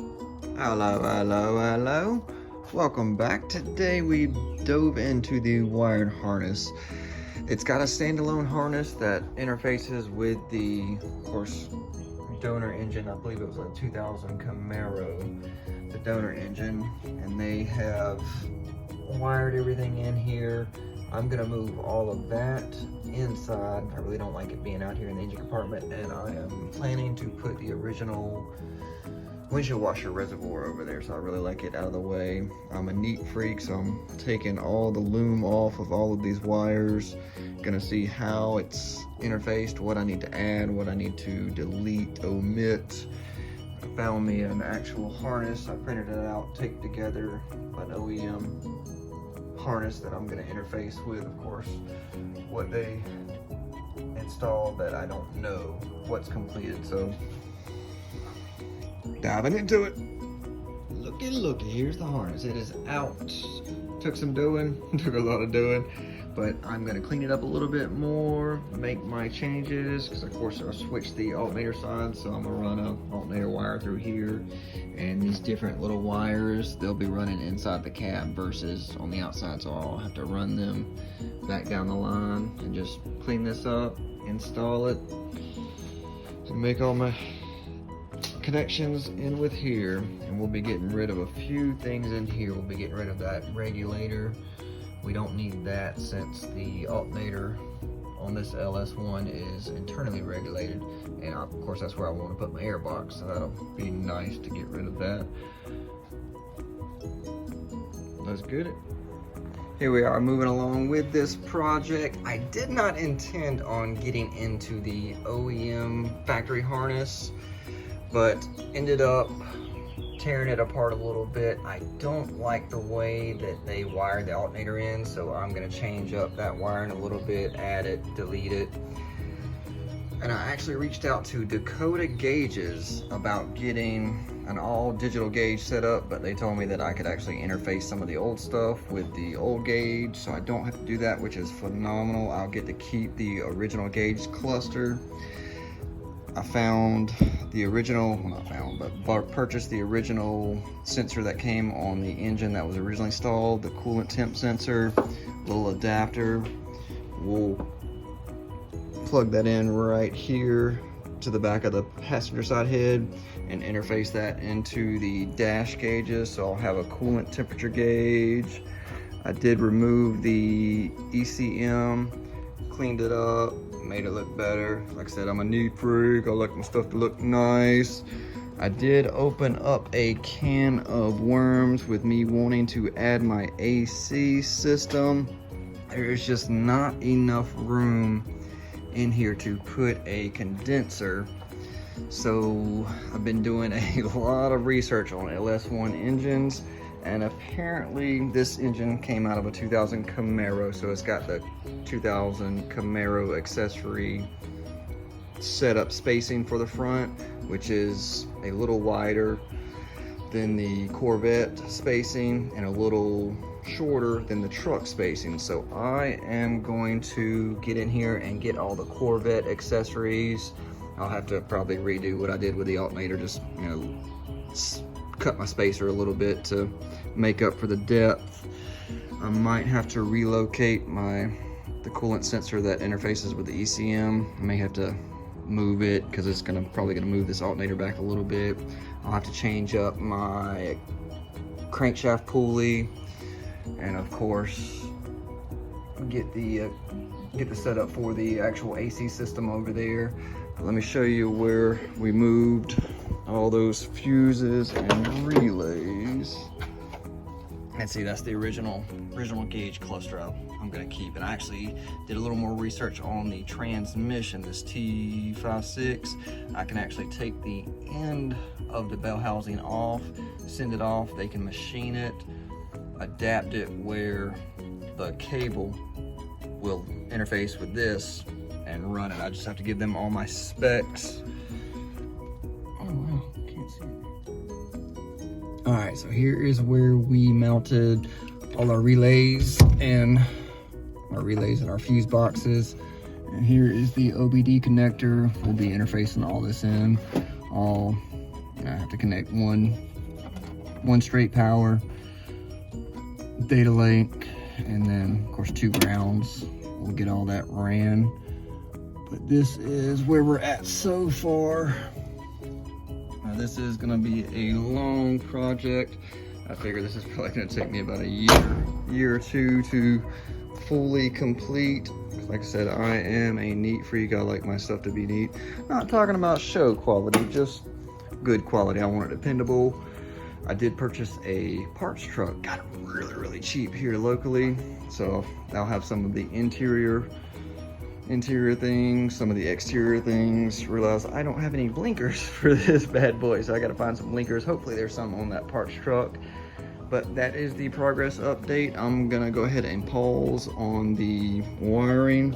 Hello, hello, hello. Welcome back. Today we dove into the wired harness. It's got a standalone harness that interfaces with the, of course, donor engine. I believe it was a 2000 Camaro, the donor engine, and they have wired everything in here. I'm gonna move all of that inside. I really don't like it being out here in the engine compartment, and I am planning to put the original windshield washer reservoir over there, so I really like it out of the way. I'm a neat freak, so I'm taking all the loom off of all of these wires. Gonna see how it's interfaced, what I need to add, what I need to delete, omit. I found me an actual harness. I printed it out, taped together an OEM harness that I'm gonna interface with. Of course, what they installed that I don't know what's completed, so diving into it. Looky, here's the harness. It is out. Took some doing, took a lot of doing, but I'm gonna clean it up a little bit more, make my changes, because of course I'll switch the alternator side, so I'm gonna run a alternator wire through here, and these different little wires, they'll be running inside the cab versus on the outside, so I'll have to run them back down the line and just clean this up, install it, and make all my connections in with here. And we'll be getting rid of a few things in here. We'll be getting rid of that regulator. We don't need that since the alternator on this LS1 is internally regulated, and of course that's where I want to put my air box, so that'll be nice to get rid of that. Let's get it. Here we are moving along with this project. I did not intend on getting into the OEM factory harness, but ended up tearing it apart a little bit. I don't like the way that they wired the alternator in, so I'm gonna change up that wiring a little bit, add it, delete it. And I actually reached out to Dakota Gauges about getting an all digital gauge set up, but they told me that I could actually interface some of the old stuff with the old gauge, so I don't have to do that, which is phenomenal. I'll get to keep the original gauge cluster. I found the original, well not found, but purchased the original sensor that came on the engine that was originally installed, the coolant temp sensor, little adapter. We'll plug that in right here to the back of the passenger side head and interface that into the dash gauges, so I'll have a coolant temperature gauge. I did remove the ECM, cleaned it up, made it look better. Like I said, I'm a neat freak. I like my stuff to look nice. I did open up a can of worms with me wanting to add my AC system. There's just not enough room in here to put a condenser. So I've been doing a lot of research on LS1 engines, and apparently this engine came out of a 2000 Camaro, so it's got the 2000 Camaro accessory setup spacing for the front, which is a little wider than the Corvette spacing and a little shorter than the truck spacing. So I am going to get in here and get all the Corvette accessories. I'll have to probably redo what I did with the alternator, just, you know, cut my spacer a little bit to make up for the depth. I might have to relocate the coolant sensor that interfaces with the ECM. I may have to move it because it's probably gonna move this alternator back a little bit. I'll have to change up my crankshaft pulley, and of course get the setup for the actual AC system over there. Let me show you where we moved all those fuses and relays. And see, that's the original gauge cluster I'm gonna keep. And I actually did a little more research on the transmission, this T56. I can actually take the end of the bell housing off, send it off. They can machine it, adapt it where the cable will interface with this and run it. I just have to give them all my specs. Oh wow, can't see it. All right, so here is where we mounted all our relays and our fuse boxes. And here is the OBD connector. We'll be interfacing all this in. I have to connect one one straight power, data link, and then of course 2 grounds. We'll get all that ran. But this is where we're at so far. Now this is gonna be a long project. I figure this is probably gonna take me about a year or two to fully complete. Like I said, I am a neat freak. I like my stuff to be neat. Not talking about show quality, just good quality. I want it dependable. I did purchase a parts truck. Got it really cheap here locally. So I'll have some of the interior things, some of the exterior things. Realize I don't have any blinkers for this bad boy, so I gotta find some blinkers. Hopefully there's some on that parts truck. But that is the progress update. I'm gonna go ahead and pause on the wiring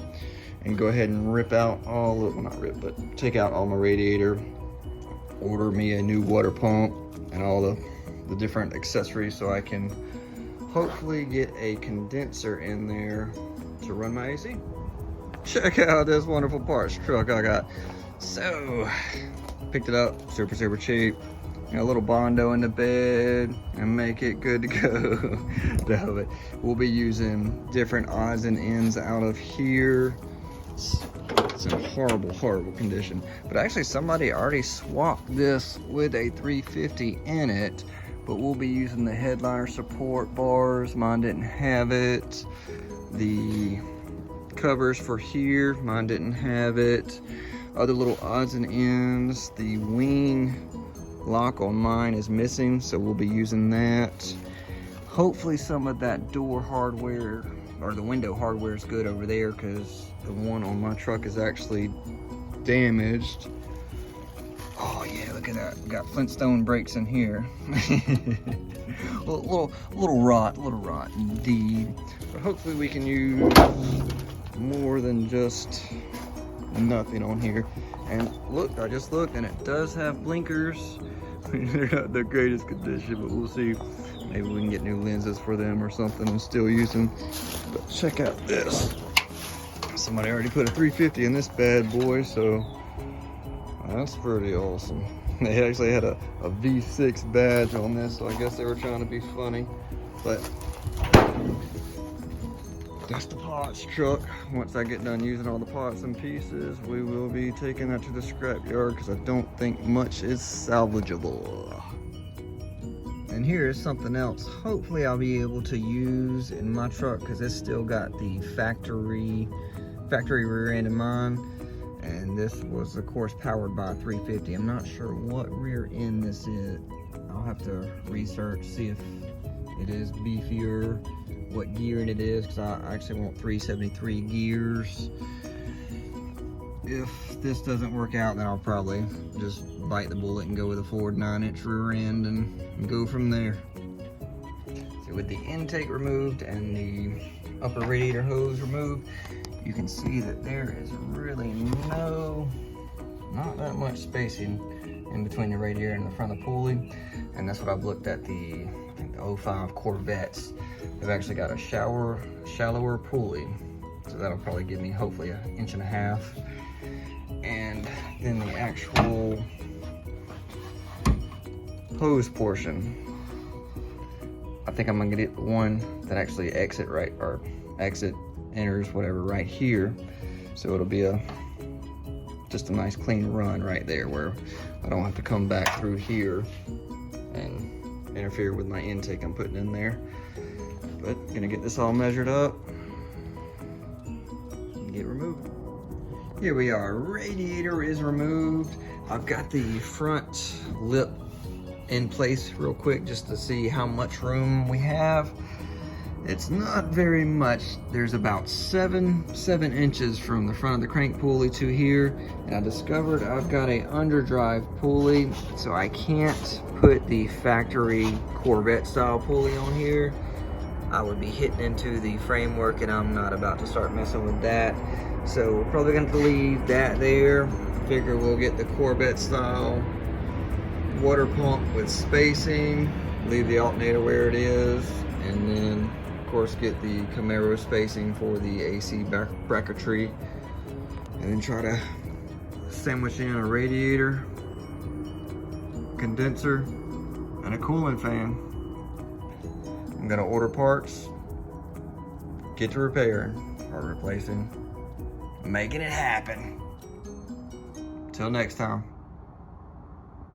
and go ahead and rip out all of, well not rip, but take out all my radiator, order me a new water pump and all the different accessories so I can hopefully get a condenser in there to run my AC. Check out this wonderful parts truck I got. So, picked it up, super cheap. Got a little Bondo in the bed and make it good to go. No, but we'll be using different odds and ends out of here. It's in horrible condition. But actually somebody already swapped this with a 350 in it, but we'll be using the headliner support bars. Mine didn't have it. The covers for here, mine didn't have it. Other little odds and ends. The wing lock on mine is missing, so we'll be using that. Hopefully some of that door hardware or the window hardware is good over there, because the one on my truck is actually damaged. Oh yeah, look at that. We got Flintstone brakes in here. little rot indeed. But hopefully we can use more than just nothing on here. And look, I just looked and it does have blinkers. They're not the greatest condition, but we'll see. Maybe we can get new lenses for them or something and still use them. But check out this. Somebody already put a 350 in this bad boy, so that's pretty awesome. They actually had a V6 badge on this, so I guess they were trying to be funny. But that's the parts truck. Once I get done using all the parts and pieces, we will be taking that to the scrap yard because I don't think much is salvageable. And here is something else. Hopefully I'll be able to use in my truck because it's still got the factory rear end in mine. And this was of course powered by a 350. I'm not sure what rear end this is. I'll have to research, see if it is beefier, what gearing it is, because I actually want 373 gears. If this doesn't work out, then I'll probably just bite the bullet and go with a Ford 9-inch rear end and go from there. So with the intake removed and the upper radiator hose removed, you can see that there is really not that much spacing in between the radiator and the front of the pulley. And that's what I've looked at. I think the 05 Corvettes, they've actually got a shallower pulley. So that'll probably give me hopefully 1.5 inches. And then the actual hose portion, I think I'm gonna get the one that actually enters whatever right here. So it'll be just a nice clean run right there where I don't have to come back through here and interfere with my intake I'm putting in there. But gonna get this all measured up and get removed. Here we are, radiator is removed. I've got the front lip in place real quick just to see how much room we have. It's not very much. There's about 7 inches from the front of the crank pulley to here. And I discovered I've got a underdrive pulley, so I can't put the factory Corvette style pulley on here. I would be hitting into the framework and I'm not about to start messing with that. So we're probably gonna have to leave that there. Figure we'll get the Corvette style water pump with spacing, leave the alternator where it is, and then of course get the Camaro spacing for the AC bracketry, and then try to sandwich in a radiator, condenser, and a cooling fan. I'm gonna order parts, get to repairing or replacing, making it happen. Till next time.